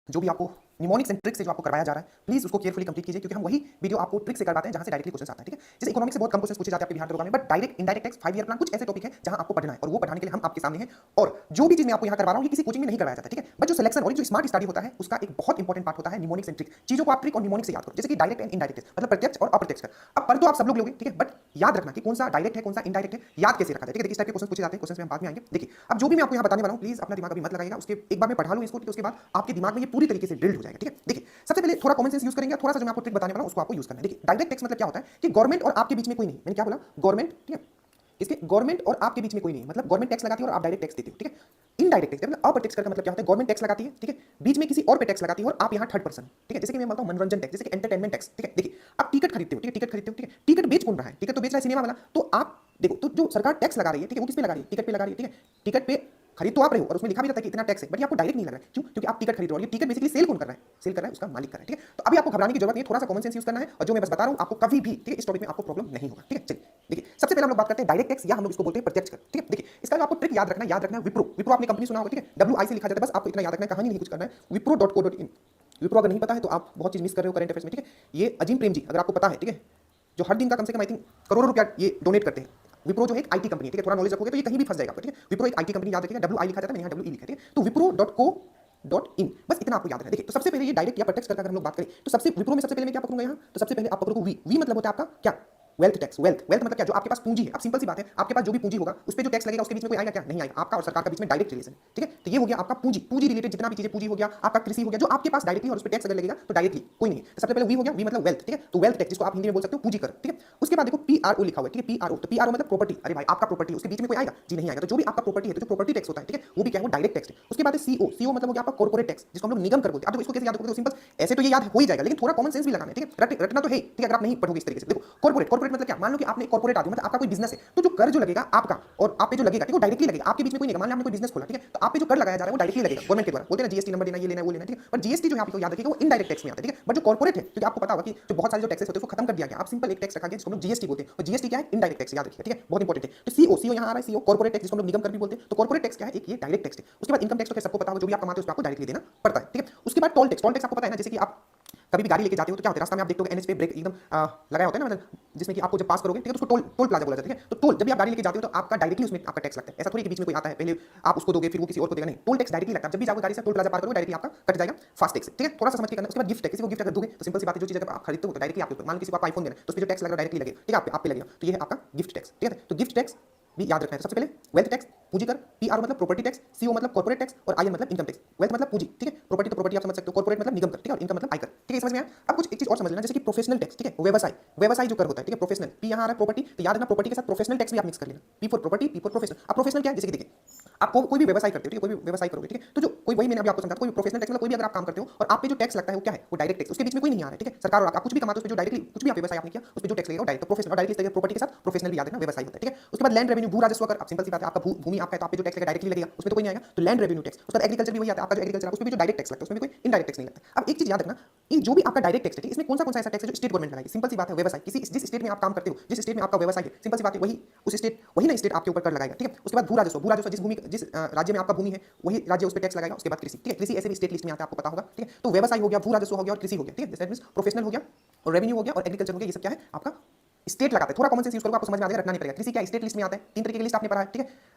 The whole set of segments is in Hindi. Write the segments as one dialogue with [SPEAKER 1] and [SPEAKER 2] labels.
[SPEAKER 1] जो भी आपको निमोनिक्स एंड ट्रिक से जो आपको करवाया जा रहा है, प्लीज उसको केयरफुली कंप्लीट कीजिए, क्योंकि हम वही वीडियो आपको ट्रिक से करवाते हैं जहां से डायरेक्टली क्वेश्चन आता है। ठीक है, जैसे इकोनॉमिक्स से बहुत कम क्वेश्चन पूछे जाते हैं आपके बिहार दरोगा में, but direct indirect tax 5 year plan कुछ ऐसे टॉपिक है जहां आपको पढ़ना है, और वो पढ़ाने के लिए हम आपके सामने हैं। और जो भी चीज मैं आपको यहाँ करवा रहा हूँ, ये किसी कोचिंग में नहीं करवाया जाता। ठीक है, बट जो सिलेक्शन और जो स्मार्ट स्टडी होता है, उसका एक बहुत इंपॉर्टेंट पार्ट होता है निमोनिक्स एंड ट्रिक। चीजों को आप ट्रिक और निमोनिक से याद करो, जैसे कि डायरेक्ट एंड इनडायरेक्ट मतलब प्रत्यक्ष और अप्रत्यक्ष कर। अब पर तो आप सब लोग लोगे, ठीक है, बट याद रखना कि कौन सा डायरेक्ट है कौन सा इनडायरेक्ट है, याद कैसे रखा जाए। ठीक है, देखिए इस टाइप के क्वेश्चन पूछे जाते हैं, क्वेश्चन में हम बाद में आएंगे। देखिए अब जो भी मैं आपको यहाँ बताने वाला हूँ, प्लीज अपना दिमाग अभी मत लगाइएगा, उसके एक बार मैं पढ़ा लूँ इसको, उसके बाद आपके दिमाग में ये पूरी तरीके से ड्रिल्ड हो जाएगा। ठीक है, देखिए सबसे पहले थोड़ा कॉमन सेंस यूज करेंगे, थोड़ा सा जो मैं आपको ट्रिक बताने वाला हूं उसको आपको यूज करना है। देखिए डायरेक्ट टैक्स मतलब क्या होता है कि गवर्नमेंट और आपके बीच में कोई नहीं, मैंने क्या बोला, गवर्नमेंट, ठीक है, इसके गवर्नमेंट और आपके बीच में कोई नहीं, मतलब गवर्नमेंट टैक्स लगाती है और आप डायरेक्ट टैक्स देते हो। ठीक है, इनडायरेक्ट टैक्स मतलब अप्रत्यक्ष कर का मतलब क्या होता है, गवर्नमेंट टैक्स लगाती है, ठीक है, बीच में किसी और पे टैक्स लगाती है और आप यहाँ थर्ड पर्सन। ठीक है, जैसे कि मैं बोलता हूँ मनोरंजन टैक्स, जैसे कि एंटरटेनमेंट टैक्स। ठीक है, देखिए आप टिकट खरीदते हो, ठीक है, टिकट खरीदते हो, ठीक है, टिकट बेच कौन रहा है, टिकट तो बेच रहा है सिनेमा वाला। तो आप देखो, तो जो सरकार टैक्स लगा रही है, ठीक है, वो किस पे लगा रही है, टिकट पे लगा रही है। ठीक है, टिकट पे खरीद तो आप रहे हो और उसमें लिखा भी रहता है कि इतना टैक्स है, बट ये आपको डायरेक्ट नहीं लग रहा है। क्यों? क्योंकि आप टिकट खरीद रहे हो और ये टिकट बेसिकली सेल कौन कर रहा है, सेल कर रहा है उसका मालिक कर रहा है। ठीक है, तो अभी आपको घबराने की जरूरत नहीं है, थोड़ा सा कॉमन सेंस यूज करना है, और जो मैं बस बता रहा हूं आपको कभी भी, ठीक है, इस टॉपिक में आपको प्रॉब्लम नहीं होगा। ठीक है, चलिए देखिए सबसे पहले हम लोग बात करते हैं डायरेक्ट टैक्स, या हम लोग इसको बोलते हैं प्रत्यक्ष कर। ठीक है, देखिए इसका जो आपको ट्रिक याद रखना है, विप्रो, विप्रो आपने कंपनी सुना होगा, ठीक है, WI से लिखा जाता है, बस आपको इतना याद रखना है, कहानी नहीं कुछ करना है, wipro.co.in। विप्रो अगर नहीं पता है तो आप बहुत चीज मिस कर रहे हो करंट अफेयर्स में। ठीक है, ये अजीम प्रेम जी अगर आपको पता है, ठीक है, जो हर दिन का कम से कम आई थिंक करोड़ों रुपया ये डोनेट करते हैं। विप्रो जो है एक आईटी कंपनी है, ठीक है, थोड़ा नॉलेज रखोगे तो ये कहीं भी फंस जाएगा। ठीक है, विप्रो एक आईटी कंपनी, याद रखिएगा, WI लिखा जाता है, मैंने यहाँ WE लिखा है। ठीक है, तो wipro.co.in, बस इतना आपको याद रखना है। देखिए तो सबसे पहले ये डायरेक्ट या प्रत्यक्ष कर अगर हम लोग बात करें तो सबसे विप्रो में सबसे पहले मैं क्या पकड़ूंगा यहाँ, तो सबसे पहले आप पकड़ोगे वी मतलब होता है आपका क्या, वेल्थ टैक्स। वेल्थ मतलब क्या, जो आपके पास पूंजी है। अब सिंपल सी बात है, आपके पास जो भी पूंजी होगा उस पे जो टैक्स लगेगा उसके बीच में कोई आएगा क्या, नहीं आएगा। आपका और सरकार का बीच में डायरेक्ट रिलेशन। ठीक है, तो ये हो गया आपका पूंजी, पूंजी रिलेटेड जितना भी चीजें, पूंजी हो गया आपका, कृषि हो गया, जो आपके पास डायरेक्टली और उस पे टैक्स अगर लगेगा तो डायरेक्टली कोई नहीं। तो सबसे पहले वी हो गया, वी मतलब वेल्थ। ठीक है, तो वेल्थ टैक्स जिसको आप हिंदी में बोल सकते हो पूंजी कर। ठीक है, उसके बाद देखो PRO लिखा हुआ है। ठीक है, PRO, तो PRO मतलब प्रॉपर्टी। अरे भाई आपका प्रॉपर्टी, उसके बीच में कोई आएगा जी, नहीं आएगा। तो जो भी आपका प्रॉपर्टी है, तो जो प्रॉपर्टी टैक्स होता है, ठीक है, वो भी क्या है, वो डायरेक्ट टैक्स है। उसके बाद CO, CO मतलब हो गया आपका कॉर्पोरेट टैक्स, जिसको हम लोग निगम कर बोलते हैं। अब देखो इसको कैसे याद रखोगे, तो सिंपल ऐसे तो ये याद हो ही जाएगा, लेकिन थोड़ा कॉमन सेंस भी लगाना है। ठीक है, रटना तो है, ठीक है, अगर आप नहीं पढ़ोगे इस तरीके से। देखो कॉर्पोरेट, कॉर्पोरेट मतलब क्या, मान लो कि आपने कॉर्पोरेट आदमी, मतलब आपका कोई बिजनेस है, तो जो कर जो लगेगा आपका और आप पे जो लगेगा, ठीक है, वो डायरेक्टली लगेगा, आपके बीच में कोई नहीं। मान लो आपने कोई बिजनेस खोला, ठीक है, तो आप पे जो कर लगाया जा रहा है वो डायरेक्टली लगेगा गवर्नमेंट के द्वारा। बोलते हैं GST नंबर देना, ये लेना, वो लेना। ठीक है, पर GST जो है आपको याद रखिएगा, वो इनडायरेक्ट टैक्स में आता है। ठीक है, बट जो कॉर्पोरेट है, क्योंकि आपको पता होगा कि जो बहुत सारे जो टैक्सेस होते हैं उसको खत्म कर दिया गया, आप सिंपल एक टैक्स रखा गया जिसको हम लोग GST बोलते हैं, और GST क्या है, इनडायरेक्ट टैक्स, याद रखिएगा। ठीक है, बहुत इंपॉर्टेंट है। तो CO यहाँ आ रहा है, CO कॉर्पोरेट टैक्स, जिसको हम लोग निगम कर भी बोलते हैं। तो कॉर्पोरेट टैक्स क्या है, एक ये डायरेक्ट टैक्स है। उसके बाद इनकम टैक्स, तो सबको पता होगा, जो भी आप कमाते हो उसको आपको डायरेक्टली देना पड़ता है। ठीक है, उसके बाद टोल टैक्स, टोल टैक्स आपको पता है ना, जैसे कि आप कभी भी गाड़ी लेके जाते हो तो क्या होता है, रास्ता में आप देखते हो NH पे ब्रेक एकदम लगाया होता है ना, मतलब जिसमें कि आपको जब पास करोगे, ठीक है, तो उसको टोल प्लाजा बोला जाता है। ठीक है, तो टोल जब भी आप गाड़ी लेके जाते हो तो आपका डायरेक्टली उसमें आपका टैक्स लगता है। ऐसा थोड़ी कि बीच में कोई आता है, पहले आप उसको दोगे फिर वो किसी और को देगा, नहीं, टोल टैक्स डायरेक्टली लगता है। जब भी जाओगे गाड़ी से टोल प्लाजा पार करोगे, डायरेक्टली आपका कट जाएगा फास्ट टैक्स। ठीक है, थोड़ा सा समझ के करना। उसके बाद गिफ्ट टैक्स, किसी को गिफ्ट अगर दोगे तो सिंपल सी बात है, जो चीज अगर आप खरीदते हो तो डायरेक्टली आपके ऊपर, मान लो किसी को आप आईफोन देना है तो उस पे जो टैक्स लगेगा डायरेक्टली लगेगा। ठीक है, आप पे लगेगा, तो ये है आपका गिफ्ट टैक्स। ठीक है, तो गिफ्ट टैक्स भी याद रखना है। सबसे पहले वेल्थ टैक्स, पूंजी कर, PRO मतलब प्रॉपर्टी टैक्स, CO मतलब कॉर्पोरेट टैक्स, और IN मतलब इनकम टैक्स। वेल्थ मतलब पूंजी, ठीक है, प्रॉपर्टी तो प्रॉपर्टी आप समझ सकते हो, कॉर्पोरेट मतलब निगम कर, ठीक है, और इनकम मतलब आयकर। ठीक है, समझ में आया। अब कुछ एक चीज और समझ लेना, जैसे कि प्रोफेशनल टैक्स, ठीक है, व्यवसाय, व्यवसाय जो कर होता है, ठीक है, प्रोफेशनल, P यहाँ आ रहा है प्रॉपर्टी, तो याद रखना प्रॉपर्टी के साथ प्रोफेशनल टैक्स भी आप मिक्स कर लेना। P for property, P for professional. अब प्रोफेशनल क्या है, जैसे कि देखिए आप कोई भी व्यवसाय करते हो, ठीक है, कोई भी व्यवसाय करोगे, ठीक है, तो जो कोई, वही मैंने अभी आपको समझा, कोई प्रोफेशनल टैक्स मतलब कोई भी अगर आप काम करते हो और आप पे जो टैक्स लगता है वो क्या है, वो डायरेक्ट टैक्स, उसके बीच में कोई नहीं आ रहा है। ठीक है, सरकार और आप कुछ भी कमाते हो उस पे जो डायरेक्टली, कुछ भी आप व्यवसाय आपने किया उस पे जो टैक्स लगेगा वो डायरेक्ट, तो प्रोफेशनल, और डायरेक्टली प्रॉपर्टी के साथ प्रोफेशनल भी याद रखना, व्यवसाय होता है। ठीक है, उसके बाद लैंड रेवेन्यू, भू राजस्व कर। अब सिंपल सी बात है, आपका भूमि आपका है तो आप पे जो टैक्स लगेगा डायरेक्टली लगेगा, उसमें तो कोई नहीं आएगा, तो लैंड रेवेन्यू टैक्स। उसका एग्रीकल्चर भी वही आता है, आपका जो एग्रीकल्चर है उसमें भी जो डायरेक्ट टैक्स लगता है उसमें भी कोई इनडायरेक्ट टैक्स नहीं लगता। अब एक चीज याद रखना, ये जो भी आपका डायरेक्ट टैक्स है, इसमें कौन सा ऐसा टैक्स है जो स्टेट गवर्नमेंट लगाएगी। सिंपल सी बात है, व्यवसाय, किसी जिस स्टेट में आप काम करते हो, जिस स्टेट में आपका व्यवसाय है, सिंपल सी बात है, वही उस स्टेट, वही ना स्टेट आपके ऊपर कर लगाएगा। ठीक है, उसके बाद भू राजस्व, भू राजस्व जिस भूमि, जिस राज्य में आपका भूमि है वही राज्य उस पर टैक्स लगाएगा। उसके बाद कृषि, ठीक है, कृषि ऐसे भी स्टेट लिस्ट में आता है, आपको पता होगा। ठीक है, तो व्यवसाय हो गया, भू राजस्व हो गया और कृषि हो गया। ठीक है, दैट मींस प्रोफेशनल हो गया और रेवेन्यू हो गया और एग्रीकल्चर हो गया। ये सब क्या है, आपका स्टेट लगाता है। थोड़ा कॉमन सेंस यूज करो, आपको समझ में आ जाएगा, रटना नहीं पड़ेगा। कृषि क्या स्टेट लिस्ट में आता है, 3 तरीके की लिस्ट आपने पढ़ा है। ठीक है,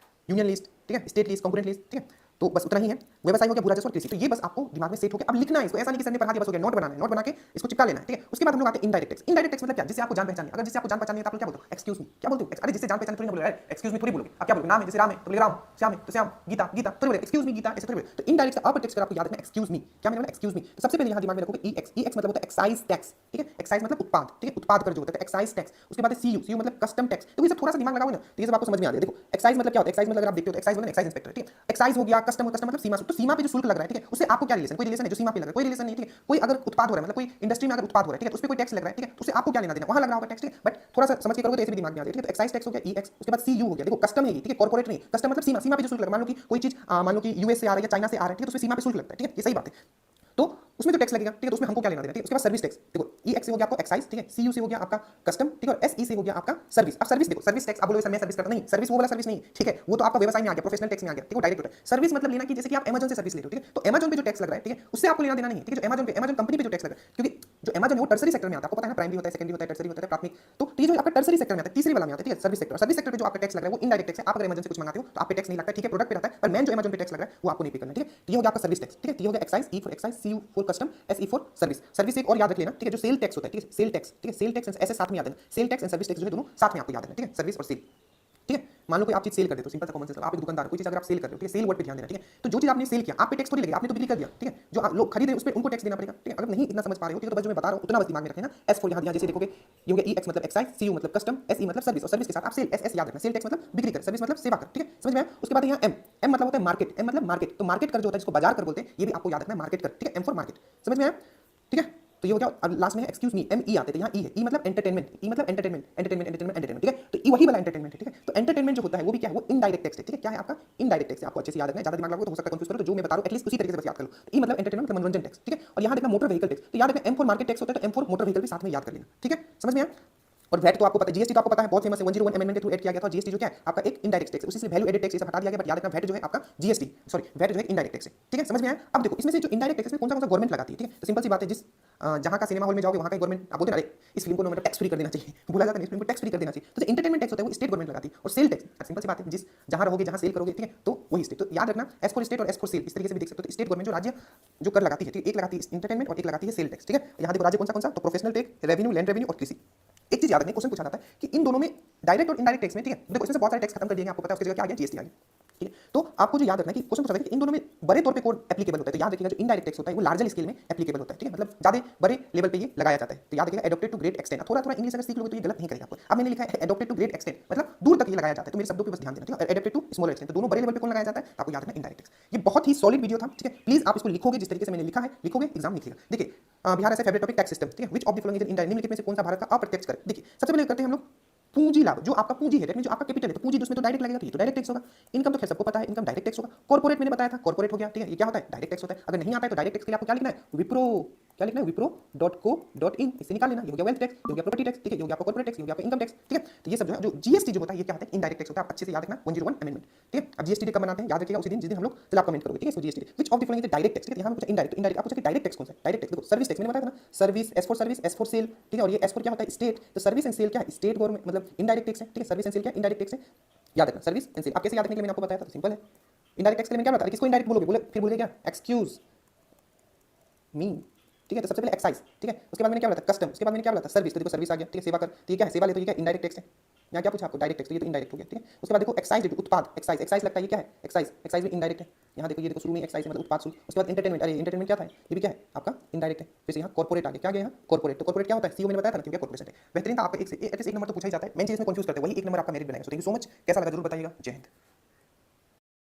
[SPEAKER 1] यूनियन लिस्ट, ठीक है, स्टेट लिस्ट, कंकरेंट लिस्ट। ठीक है, तो बस उतना ही है। व्यवसाय हो गया, भू राजस्व और कृषि, तो ये बस आपको दिमाग में सेट हो गया। अब लिखना है इसको, ऐसा नहीं कि सर ने पढ़ा दिया बस हो गया, नोट बनाना है, नोट बना के इसको चिपका लेना है। ठीक है, उसके बाद हम लोग आते हैं इनडायरेक्ट टैक्स। इनडायरेक्ट टैक्स मतलब क्या, जिससे आपको जान पहचान है। अगर जिससे आपको जान पहचान नहीं है तो आप क्या बोलते हो, एक्सक्यूज मी, क्या बोलते हो, अरे जिससे जान पहचान थोड़ी ना बोलोगे, एक्सक्यूज मी थोड़ी बोलोगे, आप क्या बोलोगे, नाम है जैसे राम है तो बोले राम, श्याम है तो श्याम, गीता गीता थोड़ी बोले एक्सक्यूज मी गीता, ऐसे थोड़ी बोले। तो इनडायरेक्ट से अप्रत्यक्ष कर आपको याद रखना एक्सक्यूज मी, क्या मैंने बोला एक्सक्यूज मी। तो सबसे पहले यहाँ दिमाग में रखोगे EX, EX मतलब होता है एक्साइज टैक्स। ठीक है, एक्साइज मतलब उत्पाद, ठीक है, उत्पाद कर जो होता है एक्साइज टैक्स। उसके बाद CU, CU मतलब कस्टम टैक्स। तो ये सब थोड़ा सा दिमाग लगाओ ना तो ये सब आपको समझ में आ जाए। देखो एक्साइज मतलब क्या होता है, एक्साइज मतलब अगर आप देखते हो तो एक्साइज मतलब एक्साइज इंस्पेक्टर। ठीक है, एक्साइज हो गया, कस्टम, कस्टम मतलब सीमा शुल्क, तो सीमा पे जो शुल्क लग रहा है, ठीक है, उससे आपको क्या रिलेशन, कोई रिलेशन है जो सीमा पे लग रहा है, कोई रिलेशन नहीं। ठीक है, कोई अगर उत्पाद हो रहा है, मतलब कोई इंडस्ट्री में अगर उत्पाद हो रहा है, ठीक है, तो उस पे कोई टैक्स लग रहा है, ठीक है, तो उससे आपको क्या लेना देना, वहां लग रहा होगा टैक्स। ठीक है, बट थोड़ा सा समझ के करोगे तो ऐसे भी दिमाग में आ जाए। ठीक है, तो एक्साइज टैक्स हो गया EX, उसके बाद CU हो गया, देखो कस्टम है ये, ठीक है, कॉर्पोरेट नहीं, कस्टम मतलब सीमा, सीमा पे जो शुल्क लगा, मान लो कि कोई चीज मान लो कि US से आ रहा है या चाइना से आ रहा है, ठीक है, तो उसमें सीमा पे शुल्क लगता है। ठीक है, ये सही बात है। तो उसमें जो टैक्स लगेगा, ठीक है, तो उसमें हमको क्या लेना देना, ठीक है। उसके बाद सर्विस टैक्स, देखो ई से हो गया आपको एक्साइज, ठीक है, सी से हो गया आपका कस्टम, ठीक है, और एस से हो गया आपका सर्विस। अब सर्विस देखो, सर्विस टैक्स आप बोलोगे सर मैं सर्विस करता नहीं, सर्विस वो वाला सर्विस नहीं, ठीक है, वो तो आपका व्यवसाय में आ गया, प्रोफेशनल टैक्स में आ गया, ठीक है, डायरेक्ट होता है। सर्विस मतलब लेना कि जैसे कि आप अमेजन से सर्विस ले रहे हो, ठीक है, तो अमेजन पे जो टैक्स लग रहा है, ठीक है, उससे आपको लेना देना नहीं है, ठीक है, जो अमेजन कंपनी पे जो टैक्स लग रहा है, क्योंकि जो अमेजन है वो टर्सरी सेक्टर में आता है, आपको पता है ना, प्राइमरी होता है, सेकेंडरी होता है, टर्सरी होता है, प्राथमिक, तो ये जो आपका टर्सरी सेक्टर में आता है, तीसरी वाला में आता है, ठीक है, सर्विस सेक्टर। सर्विस सेक्टर पे जो आपका टैक्स लग रहा है वो इनडायरेक्ट टैक्स है। आप अगर अमेजन से कुछ मंगाते हो तो आप पे टैक्स नहीं लगता, ठीक है, प्रोडक्ट पे रहता है, पर मेन जो अमेजन पे टैक्स लग रहा है वो आपको नहीं पे करना, ठीक है। तो ये हो गया आपका सर्विस टैक्स, ठीक है, ये हो गया excise, E for excise, C for custom, S for service. Service एक और याद रख लेना, ठीक है, जो सेल टैक्स होता है, ठीक है, सेल टैक्स, ठीक है, सेल टैक्स ऐसे साथ में याद है, sale tax and service tax जो है दोनों साथ में आपको याद है, ठीक है, सर्विस और सेल, ठीक है। मान लो कोई आप चीज सेल कर देते हो, सिंपल सा कॉमन सेंस, आप एक दुकानदार, कोई चीज अगर आप सेल कर रहे हो, ठीक है, सेल वर्ड पे ध्यान देना, ठीक है, तो जो चीज आपने सेल किया आप पे टैक्स थोड़ी लगेगा, आपने तो बिक्री कर दिया, ठीक है, जो लोग खरीदे उस पे उनको टैक्स देना पड़ेगा, ठीक है। अगर नहीं इतना समझ पा रहे हो, ठीक है, तो बस जो मैं बता रहा हूं उतना बस दिमाग में रखना। एस फॉर यहां जैसे देखोगे ये हो गया ई एक्स मतलब एक्साइज, सी यू मतलब कस्टम, एस ई मतलब सर्विस, और सर्विस के साथ आप सेल एस एस याद रखना, सेल टैक्स मतलब बिक्री कर, सर्विस मतलब सेवा कर, ठीक है, समझ में आया। उसके बाद यहाँ एम, एम मतलब होता है मार्केट, एम मतलब मार्केट, तो मार्केट कर जो होता है जिसको बाजार कर बोलते हैं, ये भी आपको याद रखना है, मार्केट कर, ठीक है, एम फॉर मार्केट, समझ में आया, ठीक है। तो ये हो गया, अब लास्ट में है एक्सक्यूज मी, एम ई आते थे, यहाँ ई है, ई मतलब एंटरटेनमेंट, ई मतलब एंटरटेनमेंट, एंटरटेनमेंट, एंटरटेनमेंट, एंटरटेनमेंट, ठीक है, तो ई वही वाला एंटरटेनमेंट है, ठीक है। तो एंटरटेनमेंट जो होता है वो भी क्या है, वो इनडायरेक्ट टैक्स है, ठीक है, क्या है आपका इनडायरेक्ट टैक्स है, आपको अच्छे से याद रखना है, ज्यादा दिमाग लगाओ तो हो सकता है कंफ्यूज करो, तो जो मैं बता रहा हूं एटलीस्ट उसी तरीके से बस याद कर लो। तो ई मतलब एंटरटेनमेंट मतलब मनोरंजन टैक्स, ठीक है, और यहाँ देखना मोटर व्हीकल टैक्स, तो याद रखना एम फॉर मार्केट टैक्स होता है, तो एम फॉर मोटर व्हीकल भी साथ में याद कर लेना, ठीक है, समझ में आया। और वैट तो आपको पता है, जीएसटी तो आपको पता है बहुत फेमस है, 101 अमेंडमेंट के थ्रू ऐड किया गया था। जीएसटी जो क्या है आपका एक इनडायरेक्ट टैक्स है, उसी से वैल्यू एडेड टैक्स ये सब हटा दिया गया, बट याद रखना वैट जो है आपका जीएसटी, सॉरी वैट जो है इनडायरेक्ट टैक्स है, ठीक है, समझ में आया। अब देखो इसमें से जो इनडायरेक्ट टैक्स में कौन सा गवर्नमेंट लगाती है, ठीक है, तो सिंपल सी बात है, जिस जहां का सिनेमा हॉल में जाओगे वहां का गवर्नमेंट आप बोलते हैं अरे इस फिल्म को मतलब टैक्स फ्री कर देना चाहिए, बोला जाता है इस फिल्म को टैक्स फ्री कर देना चाहिए, तो जो एंटरटेनमेंट टैक्स होता है वो स्टेट गवर्नमेंट लगाती है। और सेल टैक्स सिंपल सी बात है, जिस जहां रहोगे जहां सेल करोगे, ठीक है, तो वही स्टेट, तो याद रखना एस फॉर स्टेट और एस फॉर सेल, इस तरीके से भी देख सकते हो। तो स्टेट गवर्नमेंट जो राज्य जो कर लगाती है, ठीक है, एक लगाती है एंटरटेनमेंट और एक लगाती है सेल टैक्स, ठीक है। यहाँ देखो राज्य कौन सा, तो professional tax, revenue, land revenue और कृषि। एक चीज याद रखनी, क्वेश्चन पूछा जाता है कि इन दोनों में डायरेक्ट और इनडायरेक्ट टैक्स में, ठीक है, देखो इसमें से बहुत सारे टैक्स खत्म कर दिए आपको पता है, उसकी जगह क्या आ गया जीएसटी आ गया, ठीक है। तो आपको जो याद रखना है कि क्वेश्चन पूछा जाता है कि इन दोनों में बड़े तौर पे कोड एप्लीकेबल होता है, तो याद रखिएगा जो इनडायरेक्ट टैक्स होता है वो लार्जर स्केल में एप्लीकेबल होता है, ठीक है, मतलब ज्यादा बड़े लेवल पे ये लगाया जाता है। तो याद रखिएगा एडॉप्टेड टू ग्रेट एक्सटेंट, थोड़ा थोड़ा इंग्लिश अगर सीख लोगे तो ये गलत नहीं करेगा आपको। अब मैंने लिखा है एडॉप्टेड टू ग्रेट एक्सटेंट मतलब दूर तक ये लगाया जाता है, तो मेरे शब्दों पे बस ध्यान देना, ठीक है। एडॉप्टेड टू स्मॉलर एक्सटेंट, तो दोनों बड़े लेवल पे कौन लगाया जाता है, आपको याद रखना इनडायरेक्ट टैक्स। ये बहुत ही सॉलिड वीडियो था, ठीक है, प्लीज आप इसको लिखोगे जिस तरीके से मैंने लिखा है, लिखोगे एग्जाम लिखिएगा। देखिए बिहार ऐसे फेवरेट टॉपिक टैक्स सिस्टम, ठीक है, which of the following is निम्नलिखित में से कौन सा भारत का अप्रत्यक्ष कर। देखिए सबसे पहले करते हैं हम लोग पूंजी लाभ, जो आपका पूंजी है, दैट मीन जो आपका कैपिटल है, तो पूंजी उसमें तो डायरेक्ट लगेगा, तो ये तो डायरेक्ट टैक्स होगा। इनकम तो खैर सबको पता है, इनकम डायरेक्ट टैक्स होगा। कॉर्पोरेट मैंने बताया था, कॉर्पोरेट हो गया, ठीक है, ये क्या होता है डायरेक्ट टैक्स होता है। अगर नहीं आता है तो डायरेक्ट टैक्स के लिए आपको क्या लिखना है, विप्रो, क्या लिखना है wipro.co.in, इससे निकाल लेना। ये हो गया वेल्थ टैक्स, ये हो गया प्रॉपर्टी टैक्स, ठीक है, ये हो गया आपका कॉर्पोरेट टैक्स, ये हो गया आपका इनकम टैक्स, ठीक है। तो ये सब जो है, जो जीएसटी जो होता है ये क्या होता है इनडायरेक्ट टैक्स होता है, आप अच्छे से याद रखना 101 अमेंडमेंट, ठीक है। अब जीएसटी कब बनाते हैं याद रखिएगा उसी दिन जिस दिन हम लोग चलो आप कमेंट करोगे, ठीक है। So GST which of the following is direct tax, ठीक है, यहां पे कुछ इनडायरेक्ट, इनडायरेक्ट आपको चाहिए डायरेक्ट टैक्स कौन सा है, डायरेक्ट टैक्स देखो सर्विस टैक्स मैंने बताया था ना, सर्विस एस फॉर सेल, ठीक है, और ये एस फॉर क्या होता है स्टेट, तो सर्विस एंड सेल क्या है स्टेट गवर्नमेंट मतलब इनडायरेक्ट टैक्स है, ठीक है, सर्विस एंड सेल क्या इनडायरेक्ट टैक्स है, याद रखना सर्विस एंड सेल। आप कैसे याद रखने के लिए मैंने आपको बताया था, तो सिंपल है, इनडायरेक्ट टैक्स के लिए मैं क्या बता रहा, किसको इनडायरेक्ट बोलोगे, बोले फिर बोलेगा क्या एक्सक्यूज मी, ठीक है। तो सबसे पहले एक्साइज, ठीक है, उसके बाद मैंने क्या बोला था कस्टम, उसके बाद मैंने क्या बोला था सर्विस, तो देखो सर्विस आ गया, ठीक है, सेवा कर, तो ये क्या है सेवा ले, तो ये क्या इनडायरेक्ट टैक्स है। यहाँ क्या पूछा आपको डायरेक्ट टैक्स, तो ये तो इनडायरेक्ट हो गया, ठीक है। उसके बाद देखो एक्साइज, देखो उत्पाद, एक्साइज, एक्साइज लगता है ये क्या है एक्साइज, एक्साइज भी इनडायरेक्ट है। यहाँ देखो ये देखो शुरू में एक्साइज मतलब उत्पाद शुल्क। उसके बाद एंटरटेनमेंट, अरे एंटरटेनमेंट क्या था ये भी क्या है आपका इनडायरेक्ट है। फिर यहाँ कॉर्पोरेट आ गया, क्या गया यहाँ कॉर्पोरेट, तो कॉर्पोरेट क्या होता है सीओ मैंने बताया था ना, क्योंकि कॉर्पोरेशन है। बेहतरीन था आपका एक नंबर तो पूछा ही जाता है, मेन चीज में कंफ्यूज करते हैं, वही एक नंबर आपका मेरिट बनाएगा। So thank you so much, कैसा लगा जरूर बताइएगा, जय हिंद।